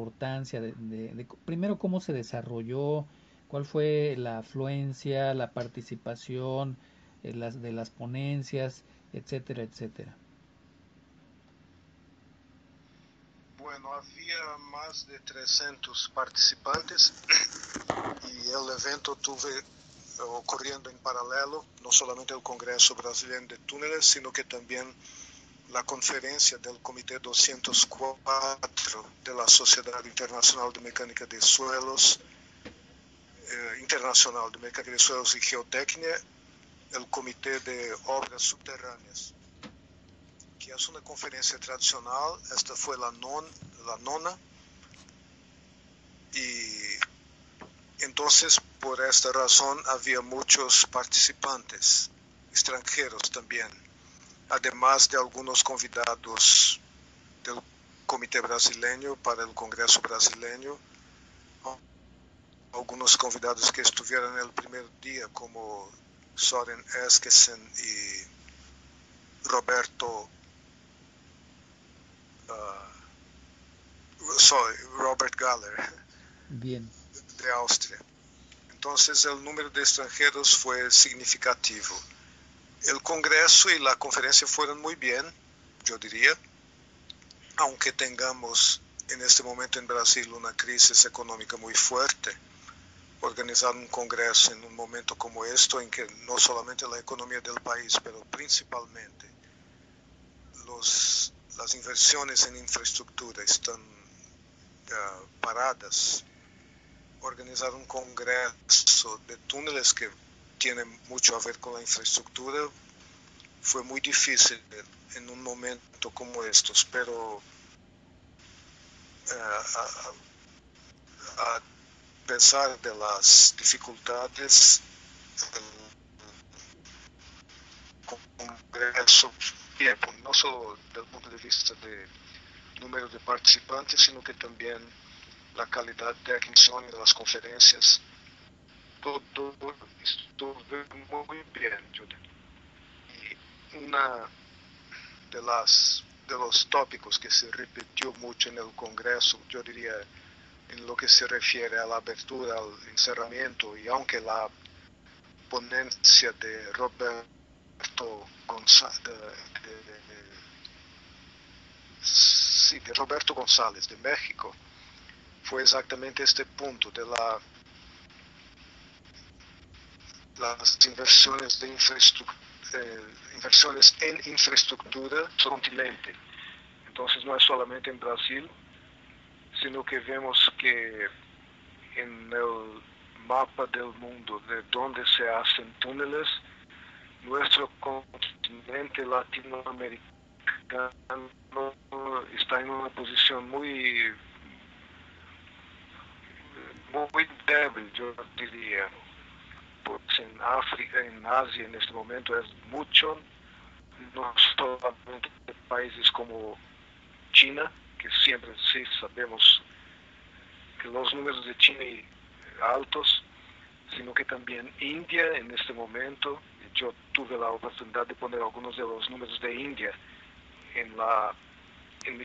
importancia primero cómo se desarrolló, cuál fue la afluencia, la participación de las ponencias, etcétera, etcétera. Bueno, había más de 300 participantes y el evento tuve ocurriendo en paralelo, no solamente el Congreso Brasileño de Túneles, sino que también la conferencia del Comité 204 de la Sociedad Internacional de Mecánica de Suelos, Internacional de Mecánica de Suelos y Geotecnia, el Comité de Obras Subterráneas, que es una conferencia tradicional. Esta fue la nona, y entonces por esta razón había muchos participantes extranjeros también, además de algunos convidados del Comité Brasileño para el Congreso Brasileño, algunos convidados que estuvieron el primer día como Søren Eskesen y Robert Galler. Bien. De Austria. Entonces el número de extranjeros fue significativo. El Congreso y la conferencia fueron muy bien, yo diría, aunque tengamos en este momento en Brasil una crisis económica muy fuerte. Organizar un congreso en un momento como esto, en que no solamente la economía del país, pero principalmente las inversiones en infraestructura están paradas. Organizar un congreso de túneles que tiene mucho a ver con la infraestructura fue muy difícil en un momento como estos, pero a pesar de las dificultades, el congreso, no solo desde el punto de vista de número de participantes, sino que también la calidad de atención de las conferencias, todo estuvo muy bien. Y una de los tópicos que se repitió mucho en el Congreso, yo diría, en lo que se refiere a la apertura, al encerramiento, y aunque la ponencia de Roberto González de México fue exactamente este punto de las inversiones de inversiones en infraestructura continente. Entonces no es solamente en Brasil, sino que vemos que en el mapa del mundo de donde se hacen túneles, nuestro continente latinoamericano está en una posición muy débil, yo diría. Pues en África, en Asia en este momento es mucho, no solamente países como China, que siempre sí sabemos que los números de China son altos, sino que también India en este momento. Yo tuve la oportunidad de poner algunos de los números de India en mi en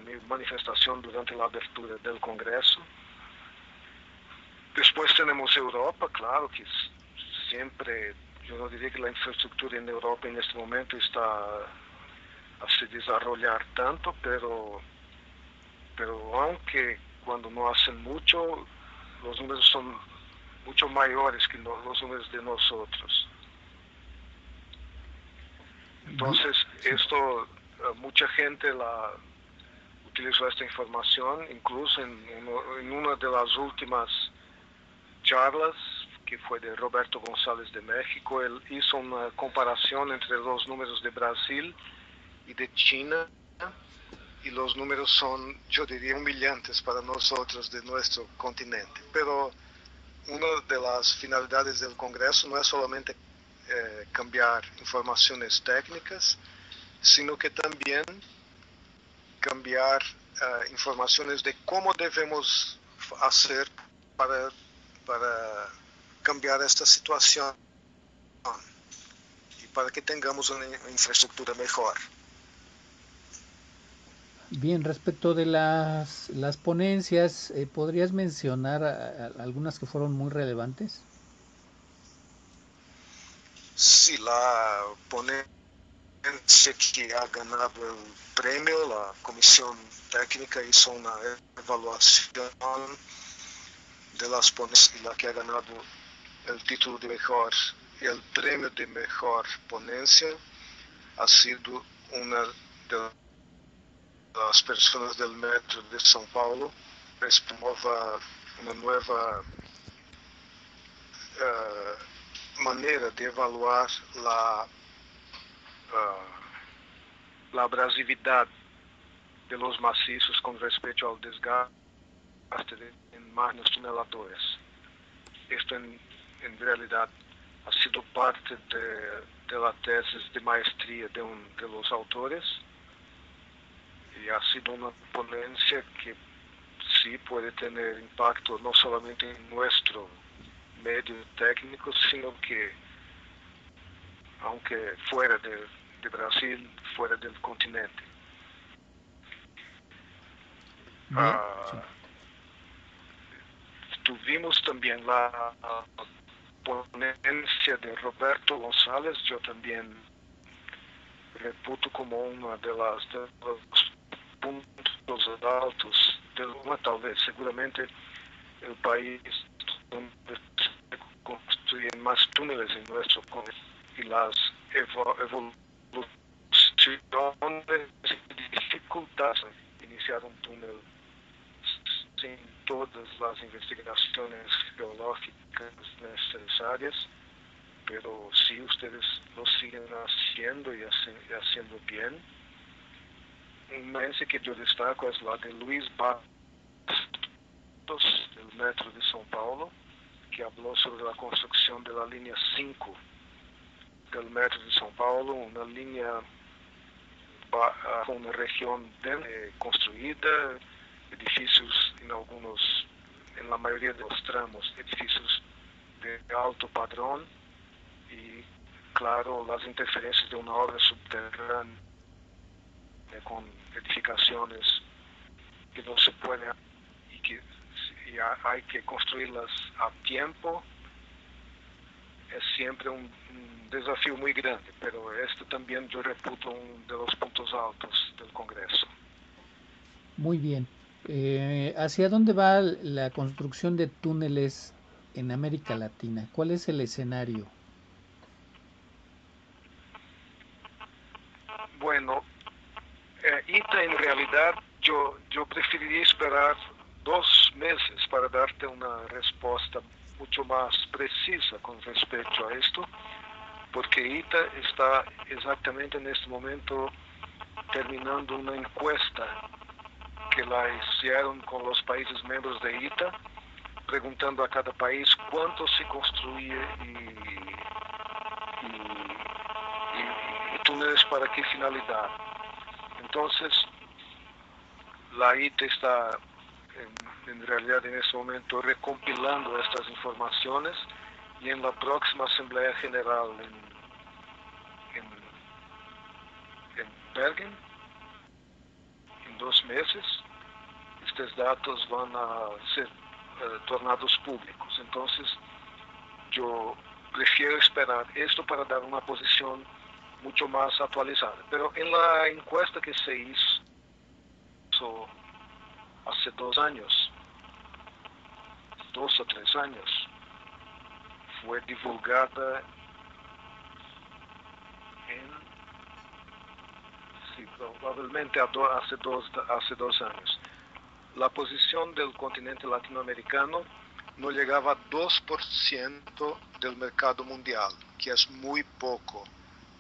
mi manifestación durante la abertura del Congreso. Después tenemos Europa, claro, que siempre, yo no diría que la infraestructura en Europa en este momento está a se desarrollar tanto, pero aunque cuando no hacen mucho, los números son mucho mayores que los números de nosotros. Entonces, esto, mucha gente utilizó esta información, incluso en una de las últimas charlas, que fue de Roberto González de México. Él hizo una comparación entre los números de Brasil y de China, y los números son, yo diría, humillantes para nosotros de nuestro continente. Pero una de las finalidades del Congreso no es solamente cambiar informaciones técnicas, sino que también cambiar informaciones de cómo debemos hacer para cambiar esta situación y para que tengamos una infraestructura mejor. Bien, respecto de las ponencias, ¿podrías mencionar algunas que fueron muy relevantes? Sí, la ponencia que ha ganado el premio, la comisión técnica hizo una evaluación de las ponencias y la que ha ganado el título de mejor, el premio de mejor ponencia ha sido una de las personas del Metro de São Paulo, es una nueva manera de evaluar la abrasividad de los macizos con respecto al desgaste en máquinas tuneladoras. Esto en realidad ha sido parte de la tesis de maestría de los autores y ha sido una ponencia que sí puede tener impacto no solamente en nuestro medio técnico, sino que aunque fuera de Brasil, fuera del continente. Bien, sí. Tuvimos también la ponencia de Roberto González, yo también reputo como uno de los puntos altos de Lula, tal vez seguramente el país donde se construyen más túneles en nuestro país y las evoluciones y dificultades de iniciar un túnel sin todas las investigaciones geológicas necesarias, pero si ustedes lo siguen haciendo y haciendo bien. Una ponencia que yo destaco es la de Luis Bastos, del Metro de São Paulo, que habló sobre la construcción de la línea 5 del Metro de São Paulo, una línea con una región bien construida, edificios en la mayoría de los tramos, edificios de alto padrón y, claro, las interferencias de una obra subterránea con edificaciones que no se pueden y hay que construirlas a tiempo. Es siempre un desafío muy grande, pero esto también yo reputo uno de los puntos altos del Congreso. Muy bien. ¿Hacia dónde va la construcción de túneles en América Latina? ¿Cuál es el escenario? Bueno, ITA en realidad yo preferiría esperar 2 meses para darte una respuesta mucho más precisa con respecto a esto, porque ITA está exactamente en este momento terminando una encuesta que la hicieron con los países miembros de ITA, preguntando a cada país cuánto se construye y túneles para qué finalidad. Entonces, la ITA está en realidad en este momento recompilando estas informaciones y en la próxima Asamblea General en Bergen, en 2 meses, estos datos van a ser tornados públicos. Entonces, yo prefiero esperar esto para dar una posición mucho más actualizada. Pero en la encuesta que se hizo hace 2 años, 2 o 3 años, fue divulgada probablemente hace dos años. La posición del continente latinoamericano no llegaba a 2% del mercado mundial, que es muy poco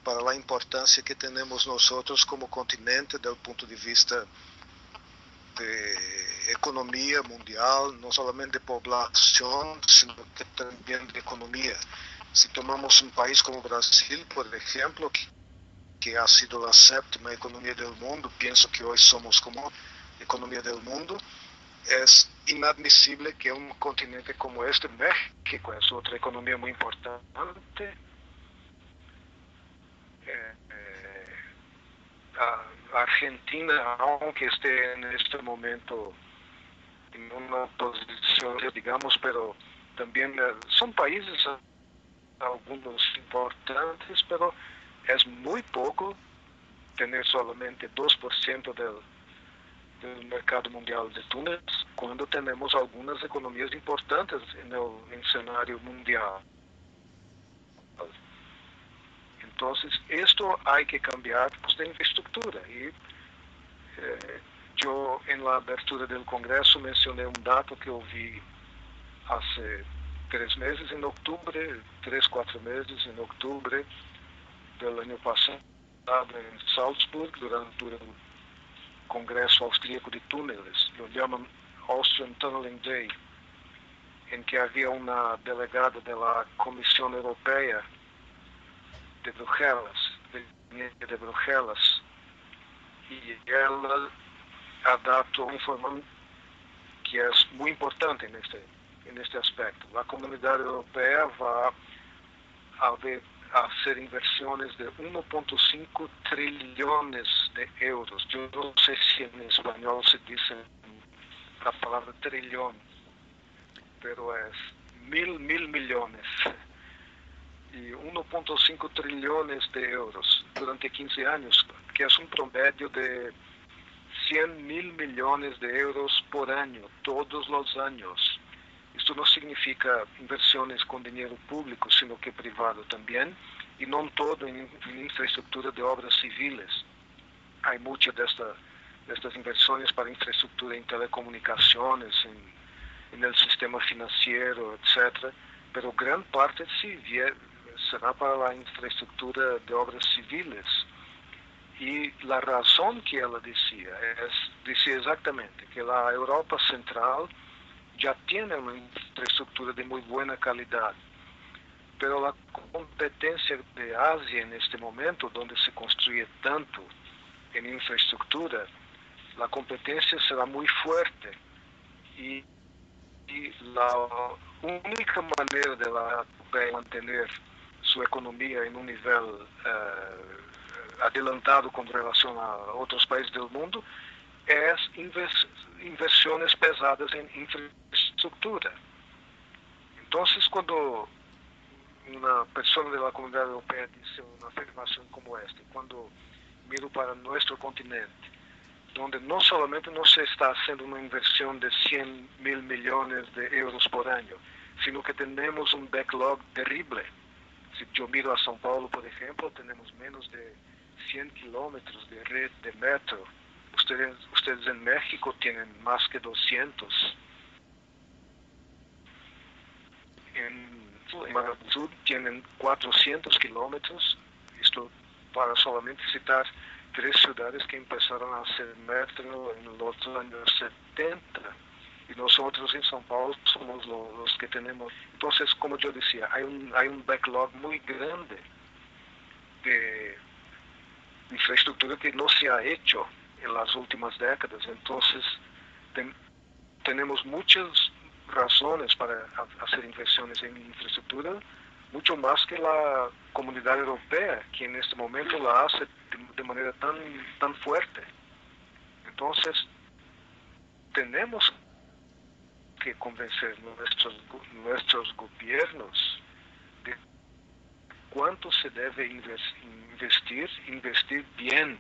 para la importancia que tenemos nosotros como continente desde el punto de vista de economía mundial, no solamente de población, sino que también de economía. Si tomamos un país como Brasil, por ejemplo, que ha sido la 7ª economía del mundo, pienso que hoy somos como economía del mundo, es inadmisible que un continente como este, México es otra economía muy importante, Argentina, aunque esté en este momento en una posición, digamos, pero también son países algunos importantes, pero es muy poco tener solamente 2% del mercado mundial de túneles, cuando tenemos algunas economías importantes en el escenario mundial. Entonces, esto hay que cambiar pues, de infraestructura. Y yo en la abertura del Congreso mencioné un dato que vi hace 3 meses, en octubre, 4 meses, en octubre del año pasado, en Salzburg, durante el Congreso Austríaco de Túneles, lo llaman Austrian Tunneling Day, en que había una delegada de la Comisión Europea de Bruselas, y ela ha dado uma informação que é muito importante neste aspecto. A comunidade europeia vai hacer inversiones de 1.5 trillones de euros. Yo no sé si en español se dice la palabra trillón, pero es mil millones. Y 1.5 trillones de euros durante 15 años, que es un promedio de 100.000 millones de euros por año, todos los años. Esto no significa inversiones con dinero público, sino que privado también, y no todo en infraestructura de obras civiles. Hay muchas de estas inversiones para infraestructura en telecomunicaciones, en el sistema financiero, etc. Pero gran parte sí será para la infraestructura de obras civiles. Y la razón que ella decía exactamente que la Europa Central ya tiene una infraestructura de muy buena calidad, pero la competencia de Asia en este momento, donde se construye tanto en infraestructura, la competencia será muy fuerte y la única manera de la Europa mantener su economía en un nivel adelantado con relación a otros países del mundo es inversiones pesadas en infraestructura. Entonces, cuando una persona de la comunidad europea dice una afirmación como esta, cuando miro para nuestro continente, donde no solamente no se está haciendo una inversión de 100.000 millones de euros por año, sino que tenemos un backlog terrible. Si yo miro a São Paulo, por ejemplo, tenemos menos de 100 kilómetros de red de metro. Ustedes en México tienen más que 200. En Sud tienen 400 kilómetros. Esto para solamente citar 3 ciudades que empezaron a hacer metro en los años 70. Y nosotros en São Paulo somos los que tenemos. Entonces, como yo decía, hay un backlog muy grande de infraestructura que no se ha hecho en las últimas décadas. Entonces, tenemos muchas razones para hacer inversiones en infraestructura, mucho más que la comunidad europea, que en este momento la hace de manera tan fuerte. Entonces, tenemos que convencer nuestros gobiernos de cuánto se debe investir bien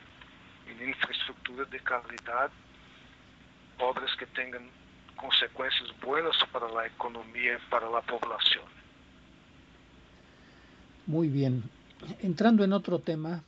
en infraestructura de calidad, obras que tengan consecuencias buenas para la economía, para la población. Muy bien. Entrando en otro tema,